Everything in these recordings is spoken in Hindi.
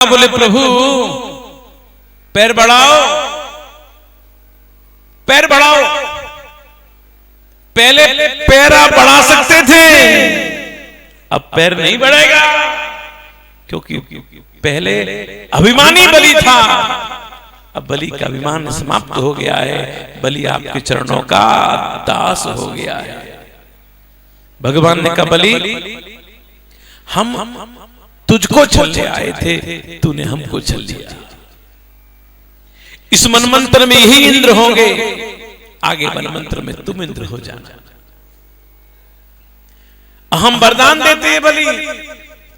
बोले प्रभु पैर बढ़ाओ, पैर बढ़ाओ। पहले पैर आप बढ़ा सकते थे, अब पैर नहीं बढ़ेगा, क्योंकि पहले अभिमानी बलि था, अब बलि का अभिमान समाप्त हो गया है, बलि आपके चरणों का दास हो गया है। भगवान ने कहा बलि हम तुझको छलने आए थे, तूने हमको छल लिया। इस मनमंत्र में ही इंद्र होंगे, आगे मनमंत्र में तुम इंद्र हो जाना। हम वरदान देते हैं बलि,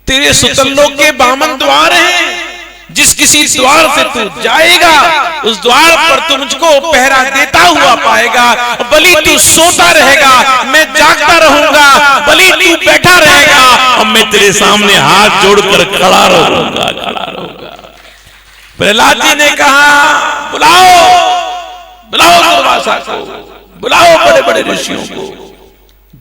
तेरे सुतलोक के बामन द्वार हैं, जिस किसी द्वार से तू जाएगा उस द्वार पर तू मुझको पहरा देता हुआ पाएगा। बलि तू सोता रहेगा, मैं जागता रहूंगा, बलि तू बैठा रहेगा और मैं तेरे सामने हाथ जोड़कर खड़ा रहूंगा, खड़ा रहूंगा। प्रहलाद जी ने कहा बुलाओ, बुलाओ दुर्वासा को, बुलाओ बड़े बड़े ऋषियों को।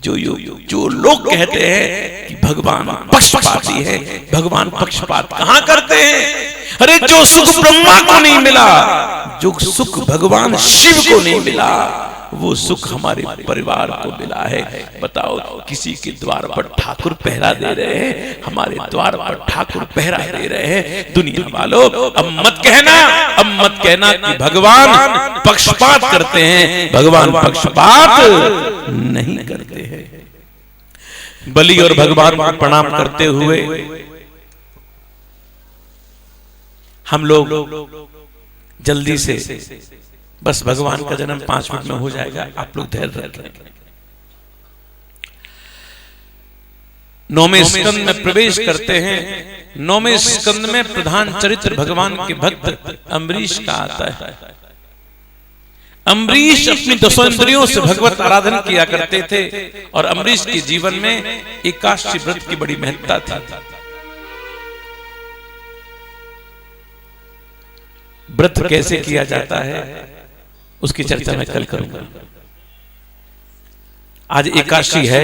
जो लोग कहते हैं कि भगवान पक्षपाती है, भगवान पक्षपात कहां करते हैं? अरे जो सुख ब्रह्मा को नहीं मिला, जो सुख भगवान शिव को नहीं मिला, वो सुख हमारे परिवार को मिला है। बताओ, किसी के द्वार पर ठाकुर पहरा दे रहे हैं, हमारे द्वार पर ठाकुर पहरा दे रहे हैं। दुनिया वालों अब मत कहना, अब मत कहना कि भगवान पक्षपात करते हैं, भगवान पक्षपात नहीं करते हैं। बलि और भगवान को प्रणाम करते हुए हम लोग जल्दी से, बस भगवान का जन्म 5 मिनट में हो जाएगा, आप लोग धैर्य रखें। 9वें स्कंद में प्रवेश करते हैं। 9वें स्कंद में प्रधान चरित्र भगवान के भक्त अम्बरीश का आता है। अम्बरीश अपनी 10 इंद्रियों से भगवत आराधन किया करते थे और अम्बरीश के जीवन में एकादशी व्रत की बड़ी महत्ता थी। व्रत कैसे किया जाता है उसकी चर्चा मैं कल करूंगा। आज एकादशी है।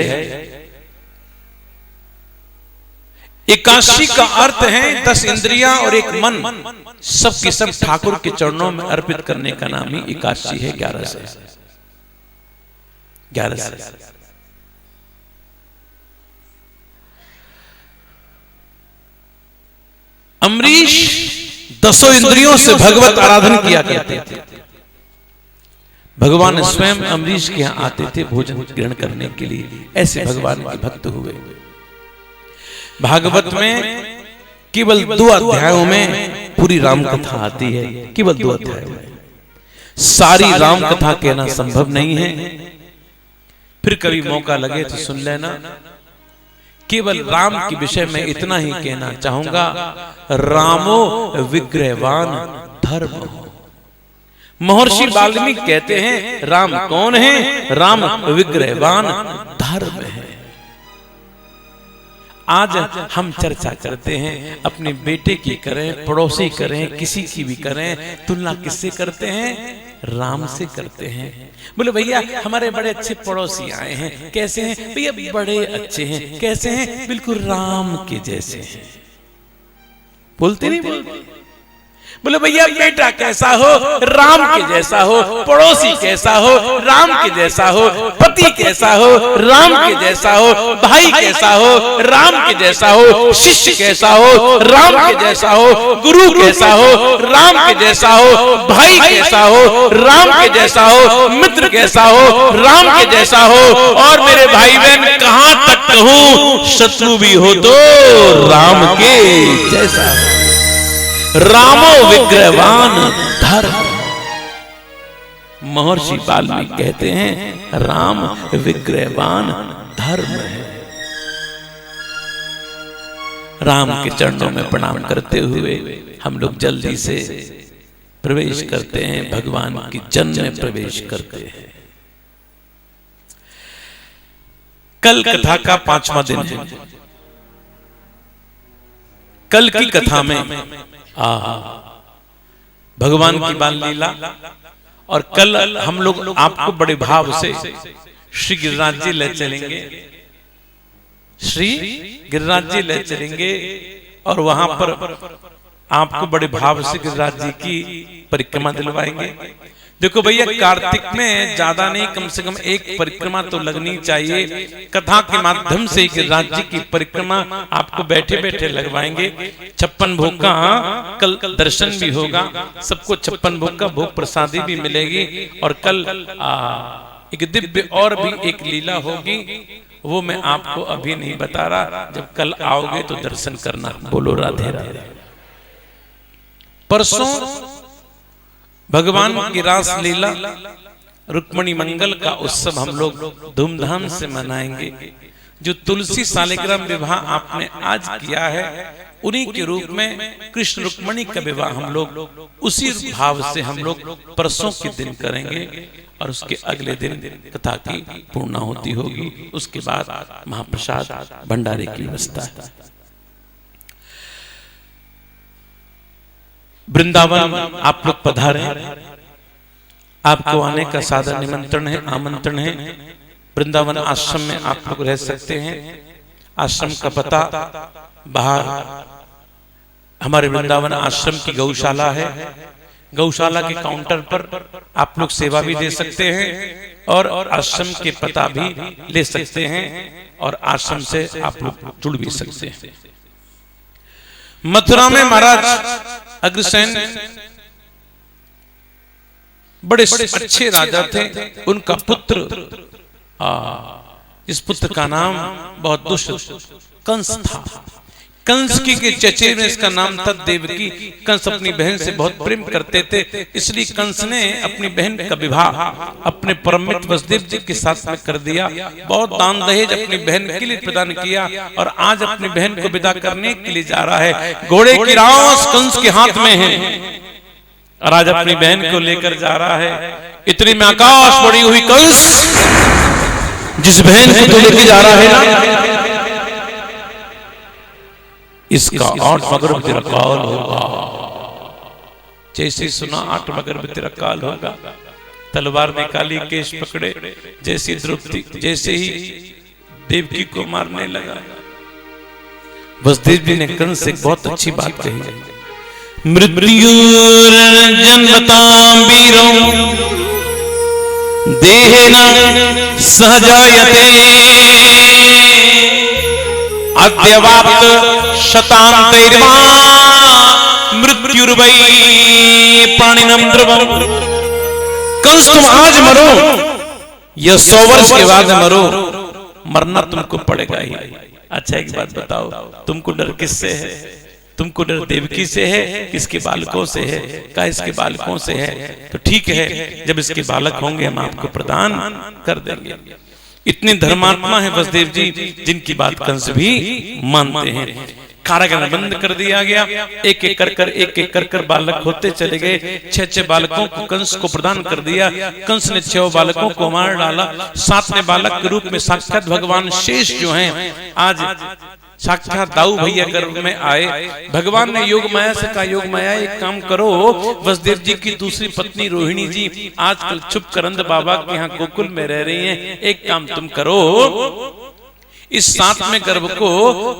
एकादशी का अर्थ है 10 इंद्रियां और एक मन सब के सब ठाकुर के चरणों में अर्पित करने का नाम ही एकादशी है। 11 से 11 से अम्बरीश 10 इंद्रियों से भगवत आराधन किया करते थे। भगवान स्वयं अम्बरीश के यहां आते थे भोजन ग्रहण करने के लिए। ऐसे भगवान के भक्त हुए। भागवत में केवल 2 अध्यायों में पूरी राम कथा आती है, केवल 2 अध्यायों में। सारी राम कथा कहना संभव नहीं है, फिर कभी मौका लगे तो सुन लेना। केवल राम के विषय में इतना ही कहना चाहूंगा, रामो विग्रहवान धर्म। महर्षि वाल्मीकि कहते हैं राम कौन है? राम विग्रहवान धर्म है। आज हम चर्चा करते हैं, अपने बेटे की करें, पड़ोसी करें, किसी की भी करें, तुलना किससे करते हैं? राम से करते हैं। बोले भैया हमारे बड़े अच्छे पड़ोसी आए हैं, कैसे हैं? भैया बड़े अच्छे हैं। कैसे हैं? बिल्कुल राम के जैसे हैं। बोलते नहीं बोलते? बोले भैया बेटा कैसा हो? राम के जैसा हो। पड़ोसी कैसा हो? राम के जैसा हो। पति कैसा हो? राम के जैसा हो। भाई कैसा हो? राम के जैसा हो। शिष्य कैसा हो? राम के जैसा हो। गुरु कैसा हो? राम के जैसा हो। भाई कैसा हो? राम के जैसा हो। मित्र कैसा हो? राम के जैसा हो। और मेरे भाई बहन कहां तक कहूं, शत्रु भी हो तो राम के जैसा हो। रामो विग्रहवान धर्म। महर्षि वाल्मीकि कहते हैं राम विग्रहवान धर्म है। राम के चरणों में प्रणाम करते हुए हम लोग जल्दी से प्रवेश करते हैं, भगवान की जन्म में प्रवेश करते हैं। कल कथा का 5वां दिन है। कल की कथा में भगवान की बाल लीला, और कल हम लोग आपको बड़े भाव से श्री गिरिराज जी ले चलेंगे। श्री गिरिराज जी ले चलेंगे और वहां पर आपको बड़े भाव से गिरिराज जी की परिक्रमा दिलवाएंगे। देखो भैया, कार्तिक में ज्यादा नहीं, कम से कम एक परिक्रमा तो लगनी चाहिए। कथा के माध्यम से गिरिराज जी की परिक्रमा आपको बैठे बैठे लगवाएंगे। 56 भोग का कल दर्शन भी होगा, सबको 56 भोग का भोग प्रसादी भी मिलेगी। और कल एक दिव्य और भी एक लीला होगी, वो मैं आपको अभी नहीं बता रहा, जब कल आओगे तो दर्शन करना। बोलो राधे राधे। परसों भगवान की रास लीला रुक्मणी मंगल का उत्सव हम लोग धूमधाम से मनाएंगे। जो तुलसी सालिग्राम विवाह आपने आज किया है, उन्हीं के रूप में कृष्ण रुक्मणी का विवाह हम लोग उसी भाव से हम लोग परसों के दिन करेंगे। और उसके अगले दिन कथा की पूर्णाहुति होगी। उसके बाद महाप्रसाद भंडारे की व्यवस्था है। वृंदावन आप लोग पधारे, आपको आने का सादर निमंत्रण है, आमंत्रण है। वृंदावन आश्रम में आप लोग रह सकते हैं। आश्रम का पता बाहर हमारे वृंदावन आश्रम की गौशाला है। गौशाला के काउंटर पर आप लोग सेवा भी दे सकते हैं और आश्रम के पता भी ले सकते हैं और आश्रम से आप लोग जुड़ भी सकते हैं। मथुरा में महाराज अग्रसेन बड़े अच्छे राजा थे। उनका पुत्र, इस पुत्र का नाम बहुत दुष्ट कंस था। कंस की के चचे में इसका नाम था देवकी। कंस अपनी बहन से बहुत प्रेम करते थे, इसलिए कंस ने अपनी बहन का विवाह अपने परम मित्र वसुदेव जी के साथ में कर दिया। बहुत दान दहेज अपनी बहन के लिए प्रदान किया और आज अपनी बहन को विदा करने के लिए जा रहा है। घोड़े की रास कंस के हाथ में है और आज अपनी बहन को लेकर जा रहा है। इतनी में आकाश बढ़ी हुई कंस जिस बहन को तो लेकर जा रहा है ना, इसका 8 मगरब तेरा काल होगा। जैसे सुना 8 मगरब तेरा काल होगा, तलवार निकाली, केश पकड़े, जैसे द्रौपदी जैसे ही देवकी को मारने लगा। वसुदेव जी ने कंस से बहुत अच्छी बात कही। मृत्यु जन्मतां वीरो देहेन सहजायते अद्यवाप्त शतान्तैर्वा मृत्युर्वै प्राणिनम ध्रुवम्। कंस तुम आज मरो या 100 वर्ष के बाद मरो, मरना तुमको पड़ेगा ही। अच्छा एक बात बताओ, तुमको डर किससे है? तुमको डर देवकी से है, किसके बालकों से है? का इसके बालकों से है? तो ठीक है, जब इसके बालक होंगे हम आपको प्रदान कर देंगे। इतने धर्मात्मा है वसुदेव जी, जिनकी बात कंस भी मानते हैं। कारागार बंद कर दिया गया। एक एक कर बालक होते चले गए। 6 बालकों को कंस को प्रदान कर दिया। कंस ने 6 बालकों को मार डाला। 7वें बालक के रूप में साक्षात भगवान शेष जो हैं, आज साक्षात दाऊ भैया गर्भ में आए। भगवान ने योग माया से कहा, योग माया एक काम करो, वसुदेव जी की दूसरी पत्नी रोहिणी जी आजकल चुप करंद बाबा के यहाँ गोकुल में रह रही हैं, एक काम तुम करो, इस 7वें गर्भ को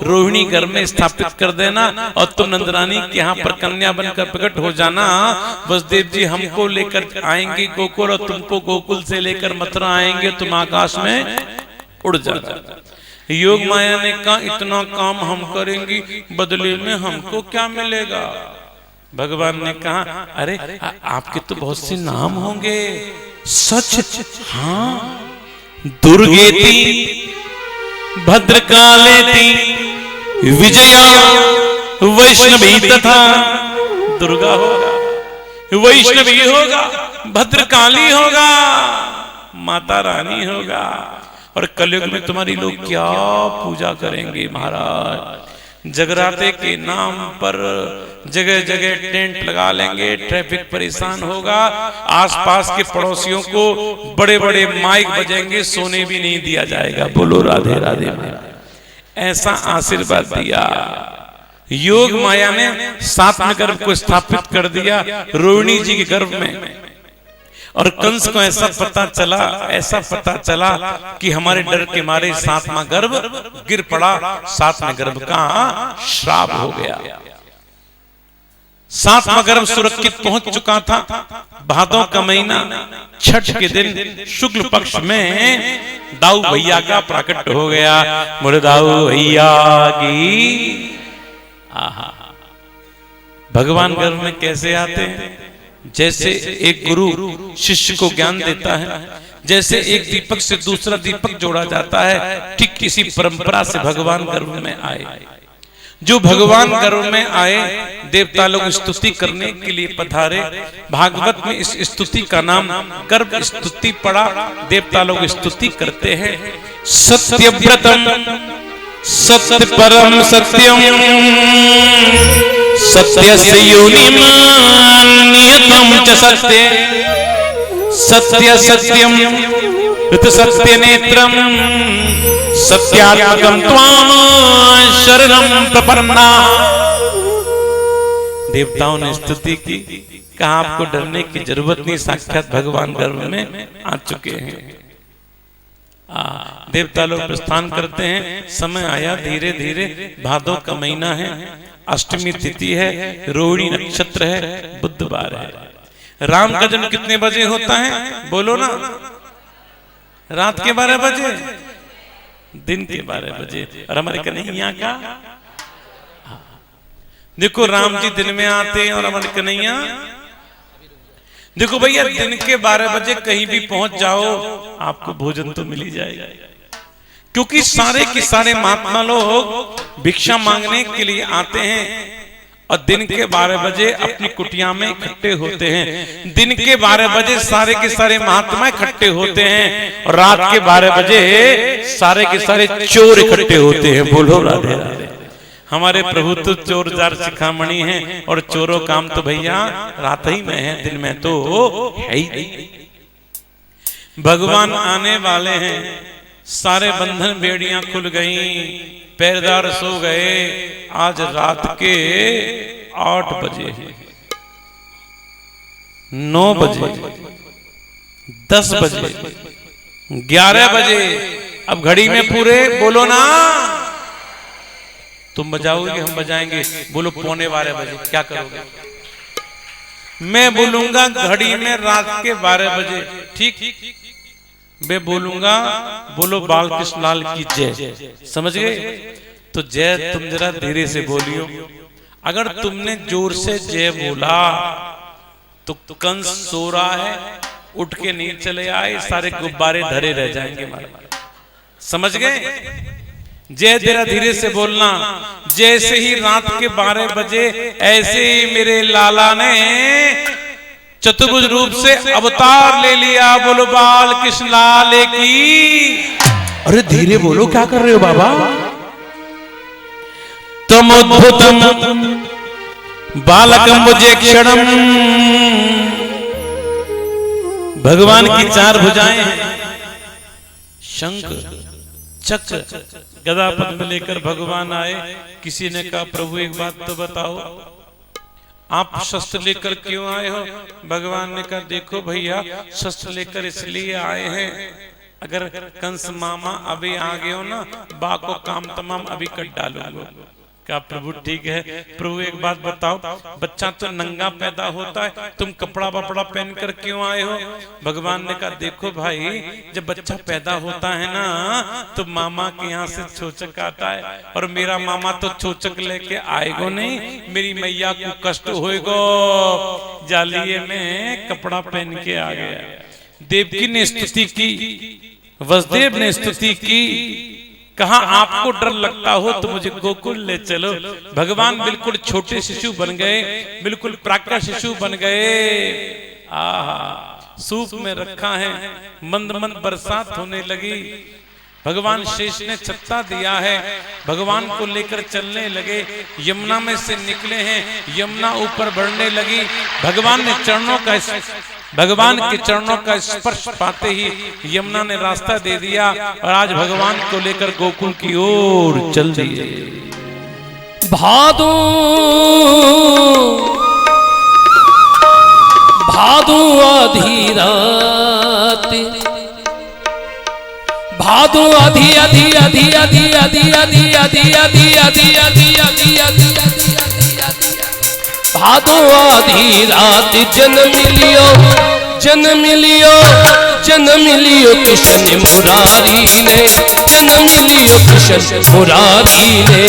रोहिणी गर्भ में स्थापित कर देना और तुम नंदरानी के यहाँ पर कन्या बनकर प्रकट हो जाना। वसुदेव जी हमको लेकर आएंगे गोकुल और तुमको गोकुल से लेकर मथुरा आएंगे, तुम आकाश में उड़ जाना। योग माया ने कहा, इतना काम हम करेंगे, बदले में हमको क्या मिलेगा? भगवान ने कहा, अरे आपके तो बहुत से नाम होंगे। सच? हाँ, दुर्गेति, भद्रकालेति, विजया, वैष्णवी तथा दुर्गा होगा, वैष्णवी होगा, भद्रकाली होगा, माता रानी होगा। और कलयुग में तुम्हारी लोग क्या पूजा करेंगे महाराज? जगराते के नाम पर जगह जगह टेंट लगा लेंगे, ट्रैफिक परेशान होगा, आसपास के पड़ोसियों को बड़े बड़े माइक बजेंगे, सोने भी नहीं दिया जाएगा। बोलो राधे राधे। ऐसा आशीर्वाद दिया योग माया ने। 7वें गर्भ को स्थापित कर दिया रोहिणी जी के गर्भ में। और कंस को ऐसा पता चला कि हमारे डर के मारे 7वां गर्भ गिर पड़ा, 7वें गर्भ का श्राप हो गया। सातवां गर्भ सुरक्षित पहुंच चुका था। भादों का महीना छठ के दिन शुक्ल पक्ष में दाऊ भैया का प्राकट्य हो गया। बोले दाऊ भैया की। आहा, भगवान गर्भ में कैसे आते हैं? जैसे एक गुरु शिष्य को ज्ञान देता है, जैसे एक दीपक से दूसरा दीपक जोड़ा जाता है, ठीक किसी परंपरा से भगवान गर्भ में आए। जो भगवान गर्भ में आए, देवता लोग स्तुति करने के लिए पधारे। भागवत में इस स्तुति का नाम गर्भ स्तुति पड़ा। देवता लोग स्तुति करते हैं। सत्यव्रतम सत्य परम सत्यम सत्यस्य योनिम नियतम च सत्य सत्य सत्यम ऋत सत्य नेत्रम सत्यात्मकम त्वाम शरणम प्रपन्ना। देवताओं ने स्तुति की, कहा आपको डरने की जरूरत नहीं, साक्षात भगवान गर्भ में आ चुके हैं। देवता लोग प्रस्थान करते हैं। समय आया धीरे धीरे। भादों का महीना है, अष्टमी तिथि है, रोहिणी नक्षत्र है, बुधवार है। राम का जन्म कितने बजे होता है? बोलो ना। रात के 12 बजे, दिन के 12 बजे। और हमारे कन्हैया का, देखो राम जी दिन में आते हैं और हमारे कन्हैया, देखो भैया दिन के 12 बजे कहीं भी पहुंच जाओ, आपको भोजन तो मिल ही जाएगा। क्योंकि सारे के सारे महात्मा लोग भिक्षा मांगने के लिए आते हैं और दिन के 12 बजे अपनी कुटिया में इकट्ठे होते हैं। दिन के 12 बजे सारे के सारे महात्मा इकट्ठे होते हैं और रात के 12 बजे सारे के सारे चोर इकट्ठे होते हैं। बोलो राधे राधे। हमारे प्रभु तो चोर जार शिखामणि हैं और चोरों काम तो भैया रात ही में है, दिन में तो है ही नहीं। भगवान आने वाले हैं। सारे बंधन बेड़ियां खुल गईं, पैरदार सो गए। आज रात के 8 बजे, 9 बजे, 10 बजे, 11 बजे, अब घड़ी में पूरे, बोलो ना। तुम बजाओगे हम बजाएंगे। बोलो 11:15 बजे, क्या करोगे? मैं बोलूंगा घड़ी में रात के 12 बजे, ठीक? मैं बोलूंगा बोलो बाल कृष्ण लाल की जय। समझ गए? तो जय तुम जरा धीरे से बोलियो। अगर तुमने जोर से जय बोला तो कंस सो रहा है, उठ के नीचे चले आए, सारे गुब्बारे धरे रह जाएंगे। समझ गए? जय जरा धीरे से बोलना। जैसे ही रात के 12 बजे ऐसे ही मेरे लाला ने चतुर्भुज रूप से अवतार ले लिया। बोलो बाल कृष्ण लाल की। अरे धीरे बोलो, क्या कर रहे हो बाबा? तम अद्भुतम बालकम मुझे क्षणम। भगवान की 4 भुजाएं, शंख चक्र गदा पद्म लेकर भगवान आए। किसी ने कहा प्रभु एक बात तो बताओ, आप शस्त्र लेकर क्यों आए हो? भगवान ने कहा देखो भैया, शस्त्र लेकर इसलिए आए हैं, अगर कंस मामा अभी आ गए हो ना, बा को काम तमाम अभी कट डालूंगा। क्या प्रभु ठीक है? प्रभु एक बात बताओ, बच्चा तो नंगा पैदा होता है, तुम कपड़ा वपड़ा पहन कर क्यों आए हो? भगवान ने कहा देखो भाई, जब बच्चा पैदा होता है ना तो मामा के यहाँ से चोचक आता है, और मेरा मामा तो चोचक लेके आएगो नहीं, मेरी मैया को कष्ट होएगो, जालिए में कपड़ा पहन के आ गया। देवकी ने स्तुति की, वसुदेव ने स्तुति की, कहा आपको डर लगता हो तो मुझे गोकुल ले चलो। भगवान बिल्कुल छोटे शिशु बन गए, बिल्कुल प्राकृत शिशु बन गए। आहा, सूप में रखा है, मंद मंद बरसात होने लगी। भगवान शेष ने छत्ता दिया है, भगवान को लेकर चलने लगे। यमुना में से निकले हैं, यमुना ऊपर बढ़ने लगी। भगवान के चरणों का स्पर्श पाते ही यमुना ने रास्ता दे दिया और आज भगवान को लेकर गोकुल की ओर चल दिए। भादो आधी रात, भादो आधी आधी आधी आधी आधी आधी आधी आधी आधी आधी आधी आधी भादो आधी रात जन्म लियो जन्म लियो जन्म लियो कृष्ण मुरारी ने जन्म लियो कृष्ण मुरारी ने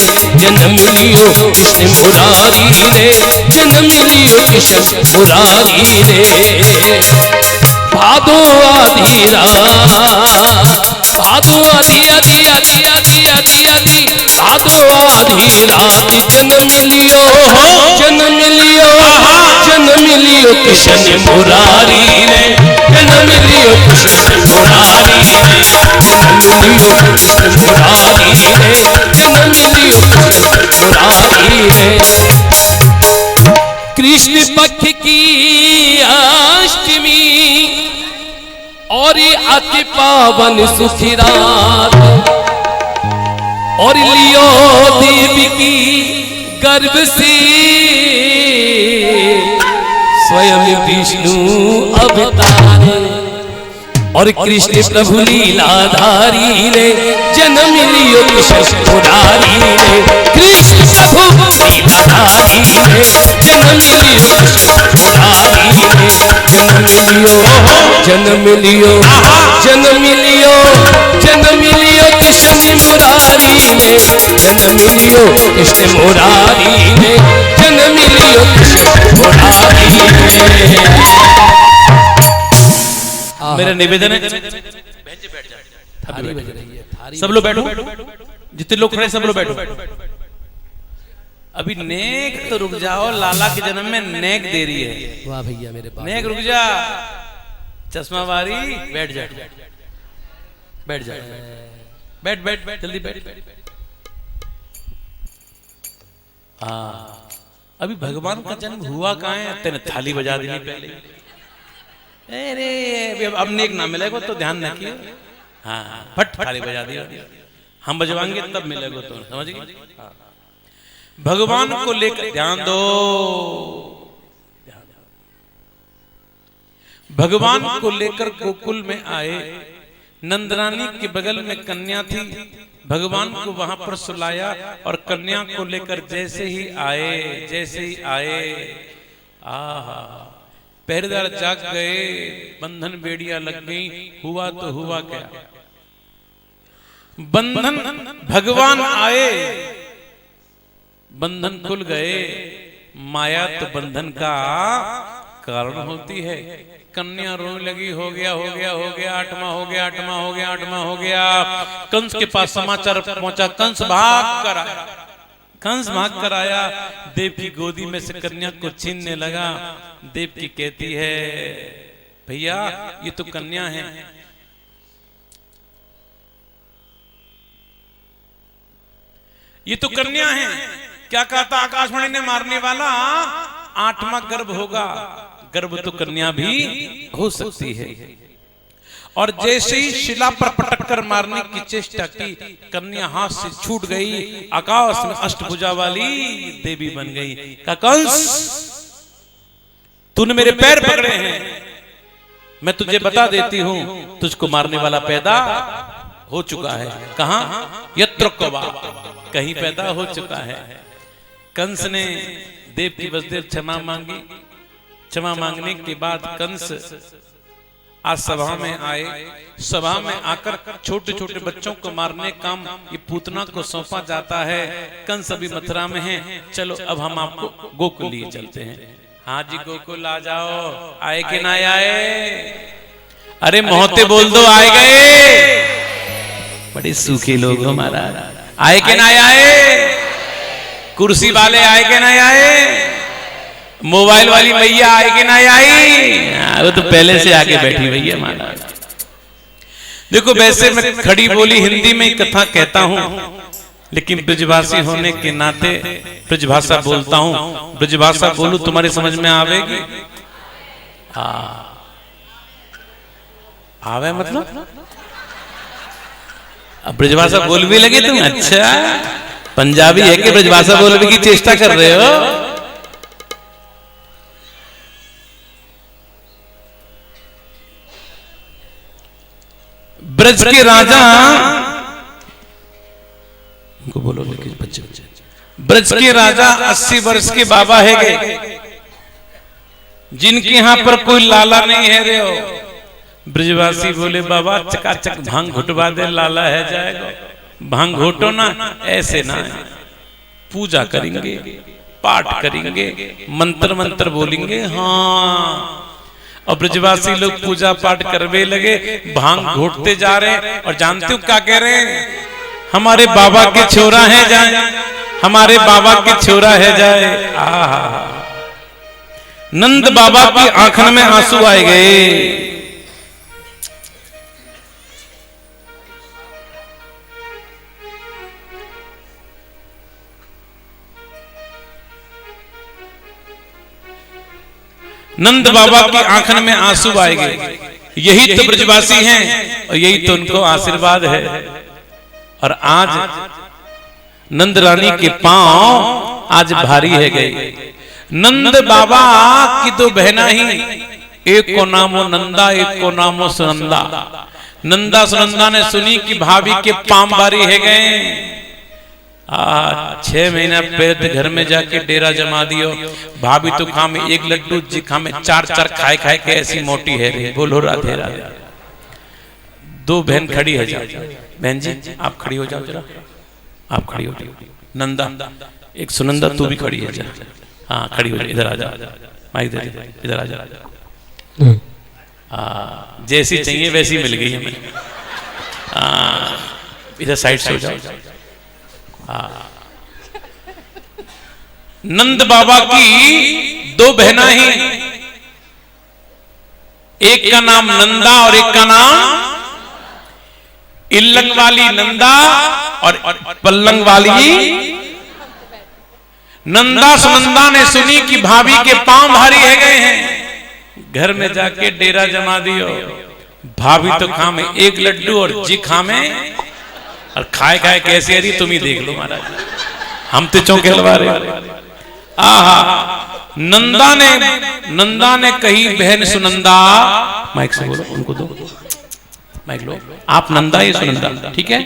जन्म लियो कृष्ण मुरारी ने जन्म लियो कृष्ण मुरारी ने भादो आधी रात भादो आधी आधी आधी आधी आधी आधी भादो आधी रात जन्म लियो जन्म लियो जन्म लियो कृष्ण मुरारी ने जन्म लियो कृष्ण मुरारी ने जन्म लियो कृष्ण मुरारी ने जन्म लियो कृष्ण मुरारी ने कृष्ण पक्ष की अष्टमी और ये अति पावन सुखी रात और लियो देवी की गर्भ से स्वयं विष्णु अवतार और कृष्ण प्रभु लीलाधारी ने जन्म लियो कृष्ण मुरारी ने कृष्ण प्रभु लीलाधारी ने जन्म लियो कृष्ण मुरारी ने जन्म लियो जन्म लियो जन्म लियो कृष्ण मुरारी ने जन्म लियो कृष्ण मुरारी ने जन्म लियो कृष्ण मुरारी ने। मेरा निवेदन है सब लोग बैठो, जितने लोग खड़े सब लोग बैठो। अभी नेक तो रुक जाओ, लाला के जन्म में नेक दे रही है। वाह भैया मेरे बाप, नेक रुक जा, चश्मा वारी बैठ जा, बैठ जा, बैठ बैठ बैठ जल्दी बैठ। हाँ अभी भगवान का जन्म हुआ कहाँ है? तेने थाली बजा दी पहले। अरे अब नेक ना मिलेगा तो ध्यान रखिए। हाँ फट थाली बजा दिया, हम बजवाएंगे तब मिलेगा तो, समझ गए? भगवान को लेकर ध्यान दो, भगवान को लेकर गोकुल में आए। नंदरानी के बगल में कन्या थी, भगवान को वहां पर सुलाया और कन्या को लेकर जैसे ही आए आहा पहरेदार जाग गए, बंधन बेड़ियां लग गई। हुआ तो हुआ क्या? बंधन भगवान आए, बंधन खुल गए। माया तो बंधन का कारण होती है। कन्या रोने लगी, हो गया हो गया हो गया, आठवां हो गया, आठवां हो गया, आठवां हो गया। कंस के पास समाचार पहुंचा, कंस भाग कर आया, कंस भाग कर आया, देव की गोदी में से कन्या को छीनने लगा। देव की कहती है भैया ये तो कन्या है। ये तो कन्या है। क्या कहता आकाशवाणी ने मारने वाला? आठवां गर्भ होगा। गर्भ तो कन्या भी हो सकती है। और जैसे ही शिला पर पटक कर मारने की चेष्टा की, कन्या हाथ से छूट गई, आकाश में अष्टभुजा वाली देवी बन गई। का कंस तूने मेरे पैर पकड़े हैं, मैं तुझे बता देती हूं, तुझको मारने वाला पैदा हो चुका है। कहां? यत्र कवा, कहीं पैदा हो चुका है। कंस ने देव की वसुदेव क्षमा मांगी। क्षमा मांगने के बाद कंस आज सभा में आए। सभा में आकर छोटे छोटे बच्चों को मारने काम ये पूतना को सौंपा जाता है। कंस अभी मथुरा में है। चलो अब हम आपको गोकुल लिए चलते हैं। हाँ जी गोकुल आ जाओ। आए कि ना आए? अरे मोहते बोल दो आए गए। बड़े सूखे लोग हमारा। आए कि ना आए? कुर्सी वाले आए कि ना आए? मोबाइल वाली भैया आए कि ना आई? वो तो पहले से आके बैठी भैया हमारा। देखो वैसे मैं खड़ी बोली हिंदी में कथा कहता हूं, लेकिन ब्रजभाषी होने के नाते ब्रजभाषा बोलता हूं। ब्रजभाषा बोलूं तुम्हारे समझ में आवेगी? आवे मतलब अब ब्रजभाषा बोल भी लगे तुम? अच्छा पंजाबी है कि ब्रजभाषा बोलने की चेष्टा कर रहे हो? ब्रज के राजा को बोलो, लेकिन बच्चे ब्रज के राजा 80 वर्ष के बाबा है गए। जिनके यहाँ पर कोई लाला नहीं है रे हो। ब्रजवासी बोले बाबा चकाचक भांग घुटवा दे, लाला है जाएगा। भांग घोटो ना, ऐसे ना, पूजा करेंगे, पाठ करेंगे, मंत्र मंत्र बोलेंगे। हाँ, और ब्रजवासी लोग पूजा पाठ करवे लगे, भांग घोटते जा रहे हैं। और जानते हो क्या कह रहे हैं? हमारे बाबा के छोरा है जाए, हमारे बाबा के छोरा है जाए। आहा, नंद बाबा की आंखों में आंसू आए गए। नंद बाबा की आंखों में आंसू आएंगे। यही तो ब्रजवासी हैं और यही तो उनको आशीर्वाद है। और आज नंद रानी के पांव आज भारी है गए। नंद बाबा की दो बहना ही, एक को नामो नंदा, एक को नामो सुनंदा। नंदा सुनंदा ने सुनी कि भाभी के पांव भारी है गए। 6 महीना पेट घर में जाके डेरा जमा दियो। भाभी तो खा में 1 लड्डू, जी खा में 4 खाए खाए के ऐसी मोटी है रे। बोलो राधे राधे। 2 बहन खड़ी है। जा बहन जी आप खड़ी हो जाओ जरा, आप खड़ी हो जाओ। नंदा, एक सुनंदा तू भी खड़ी है जा। हाँ खड़ी हो जा, इधर आ जा, माइक दे, इधर आ जा। जैसी चाहिए वैसी मिल गई हमें। इधर साइड से हो जाओ। नंद बाबा की 2 बहना ही, एक का नाम नंदा और एक का नाम इल्लंग वाली नंदा और पल्लंग वाली। नंदा सुनंदा ने सुनी कि भाभी के पांव भारी है गए हैं। घर में जाके डेरा जमा दियो। भाभी तो खा में 1 लड्डू और जी खा में, और खाए खाए कैसे आ रही तुम ही देख लो महाराज, हम तो चौंके हलवा रहे। आहा, नंदा ने कही बहन सुनंदा, माइक से बोलो उनको दो माइक लो, आप नंदा ये सुनंदा, ठीक है।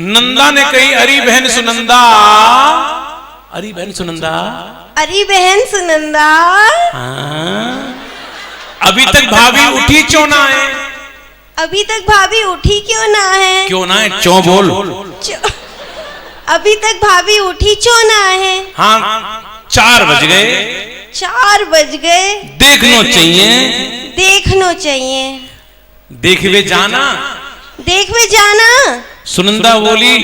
नंदा ने कही अरी बहन सुनंदा, अरी बहन सुनंदा, अरी बहन सुनंदा। हाँ, अभी तक भाभी उठी क्यों ना है? अभी तक भाभी उठी क्यों ना है? क्यों ना है? चौ बोल। अभी तक भाभी उठी क्यों ना है? हाँ 4 बज गए। 4 बज गए। देखना चाहिए, देखना चाहिए। देखवे जाना, देखवे जाना। सुनंदा बोली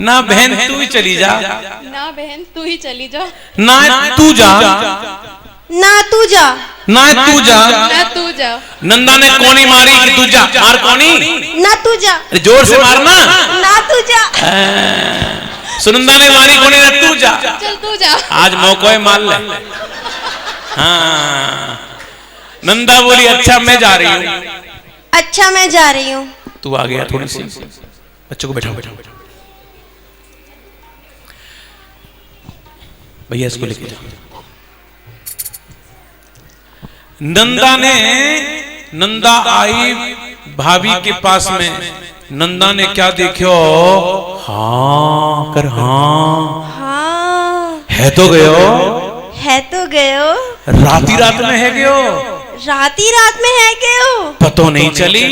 ना बहन तू ही चली जा, ना बहन तू ही चली जा, ना तू जा, ना तू जा, ना तू जा, ना तू जा। नंदा ने कोनी मारी कि तू जा। मार कोनी, ना तू जा, जोर से मारना। ना तू जा। सुनंदा ने मारी कोनी, ना तू जा। चल तू जा, आज मौका मार ले। हाँ, नंदा बोली अच्छा मैं जा रही हूँ। अच्छा मैं जा रही हूँ। तू आ गया, थोड़ी सी बच्चों को बैठाओ बैठाओ भैया, इसको लेके जाओ। नंदा आई भाभी के पास में। नंदा ने क्या देखो? हाँ कर, हाँ हाँ है तो गयो, है तो गयो। रात में है गयो, रात में है गयो। पतो नहीं चली,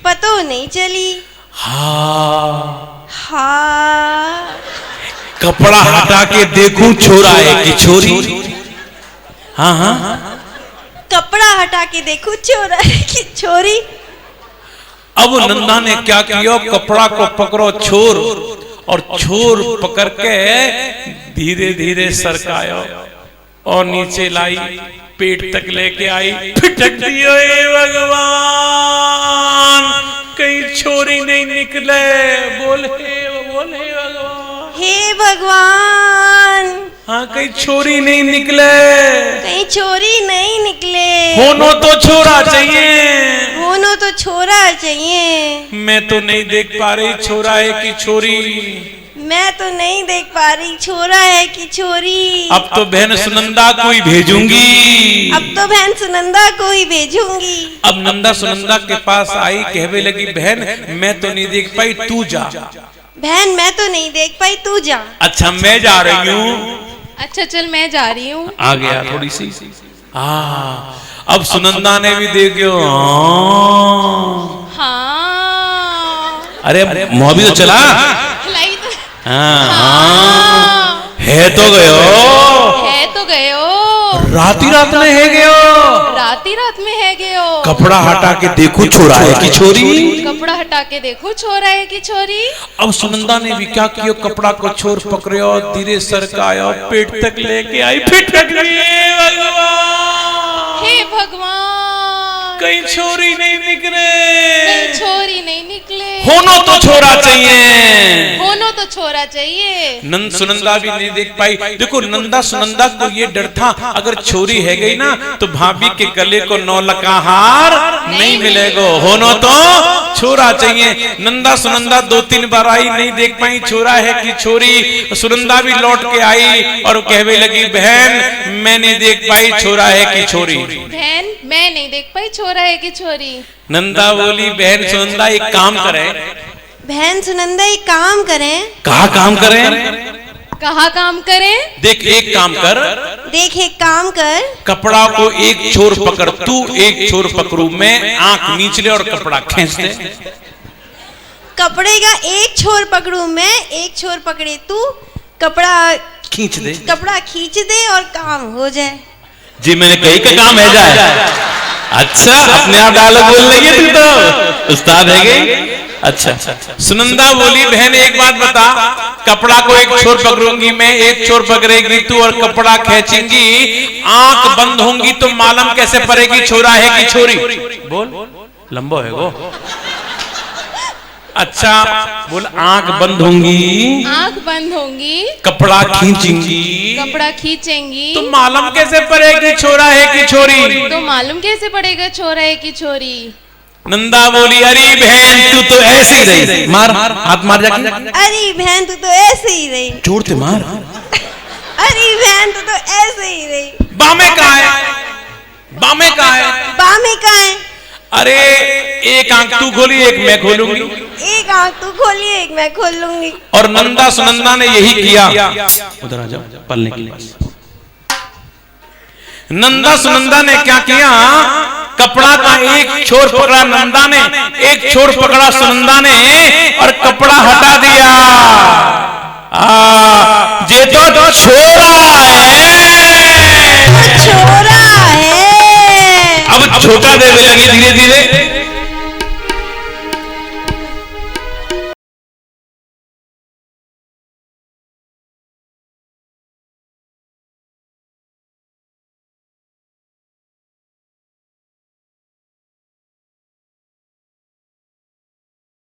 पतो नहीं चली। हाँ हाँ, कपड़ा हटा के देखूं छोरा है कि छोरी। हाँ हाँ, कपड़ा हटा के देखूं छोरा है कि छोरी। अब नंदा ने क्या किया? कपड़ा को पकड़ो छोर, और छोर पकड़ के धीरे धीरे सरकायो और नीचे लाई, पेट तक लेके आई, फिटक दियो। हे भगवान कहीं छोरी नहीं निकले। बोले भगवान, हे भगवान, हाँ कहीं छोरी नहीं निकले। कहीं छोरी नहीं निकले। होनो तो छोरा चाहिए, होनो तो छोरा चाहिए। मैं तो नहीं देख पा रही छोरा है कि छोरी। मैं तो नहीं देख पा रही छोरा है कि छोरी। अब तो बहन सुनंदा को ही भेजूंगी। अब तो बहन सुनंदा को ही भेजूंगी। अब नंदा सुनंदा के पास आई, कहवे लगी बहन मैं तो नहीं देख पाई, तू जा। बहन मैं तो नहीं देख पाई, तू जा। अच्छा मैं जा रही हूँ। अच्छा चल मैं जा रही हूँ। आ गया थोड़ी सी। अब सुनंदा ने भी देखियो। हाँ अरे मुँह भी तो चला। लाई तो हाँ है तो गयो। है तो गयो। रात में है गयो। रात में है गयो। कपड़ा हटा के देखो छोरा है कि छोरी। कपड़ा हटा के देखो छोरा है कि छोरी। अब सुनंदा ने भी क्या किया, कपड़ा को छोर पकड़ो, धीरे सरकाया, पेट तक लेके आई, फिट तक हे भगवान कहीं छोरी नहीं निकले। कहीं छोरी नहीं निकले। होनो तो छोरा चाहिए। होनो तो छोरा चाहिए। नंद सुनंदा भी नहीं देख पाई। देखो नंदा सुनंदा को ये डर था, अगर छोरी है गई ना तो भाभी के गले को 9 लका हार नहीं मिलेगा। होनो तो छोरा चाहिए। नंदा सुनंदा 2-3 बार आई, नहीं देख पाई छोरा है कि छोरी। सुनंदा भी लौट के आई और कहने लगी, बहन मैं नहीं देख पाई छोरा है कि छोरी। बहन मैं नहीं देख पाई छोरा है कि छोरी। नंदा बोली, बहन सुनंदा एक काम करें। बहन सुनंदा एक काम करें। कहा काम करें? कहाँ काम करें? देख एक काम कर। देख एक काम कर। कपड़ा को एक छोर पकड़, तू एक छोर पकड़ू, मैं आंख नीच ले और कपड़ा खींच दे। कपड़े का एक छोर पकड़ू मैं, एक छोर पकड़े तू, कपड़ा खींच दे। कपड़ा खींच दे और काम हो जाए। जी मैंने कही का काम है जाए। अच्छा अपने आप डायलॉग बोल रही है तू तो उस्ताद है गई। अच्छा सुनंदा बोली, बहन एक बात बता, कपड़ा को एक छोर पकड़ूंगी मैं, एक छोर पकड़ेगी तू और कपड़ा खींचेंगी, आंख बंद होंगी तो मालूम कैसे पड़ेगी छोरा है कि छोरी? बोल लंबो है वो। अच्छा बोल, आंख बंद होंगी, आंख बंद होंगी, कपड़ा खींचेंगी, कपड़ा खींचेंगी तो मालूम कैसे पड़ेगी छोरा है कि छोरी? तो मालूम कैसे पड़ेगा छोरा है कि छोरी? नंदा बोली, अरे बहन तू तो ऐसे ही रही। मार हाथ मार जाके। अरे बहन तू तो ऐसे ही रही। जोर से मार। अरे बहन तू तो ऐसे ही रही। बामे कहाँ है? बामे कहाँ है? बामे कहाँ है? अरे एक आंख तू खोली, एक मैं खोलूंगी। एक आंख तू खोली, एक मैं खोल लूंगी। और नंदा सुनंदा ने यही किया। उधर आ जाओ पलने के लिए। नंदा सुनंदा ने क्या किया, कपड़ा का एक छोर पकड़ा नंदा ने, एक छोर पकड़ा सुनंदा ने और कपड़ा हटा दिया। जे तो छोरा है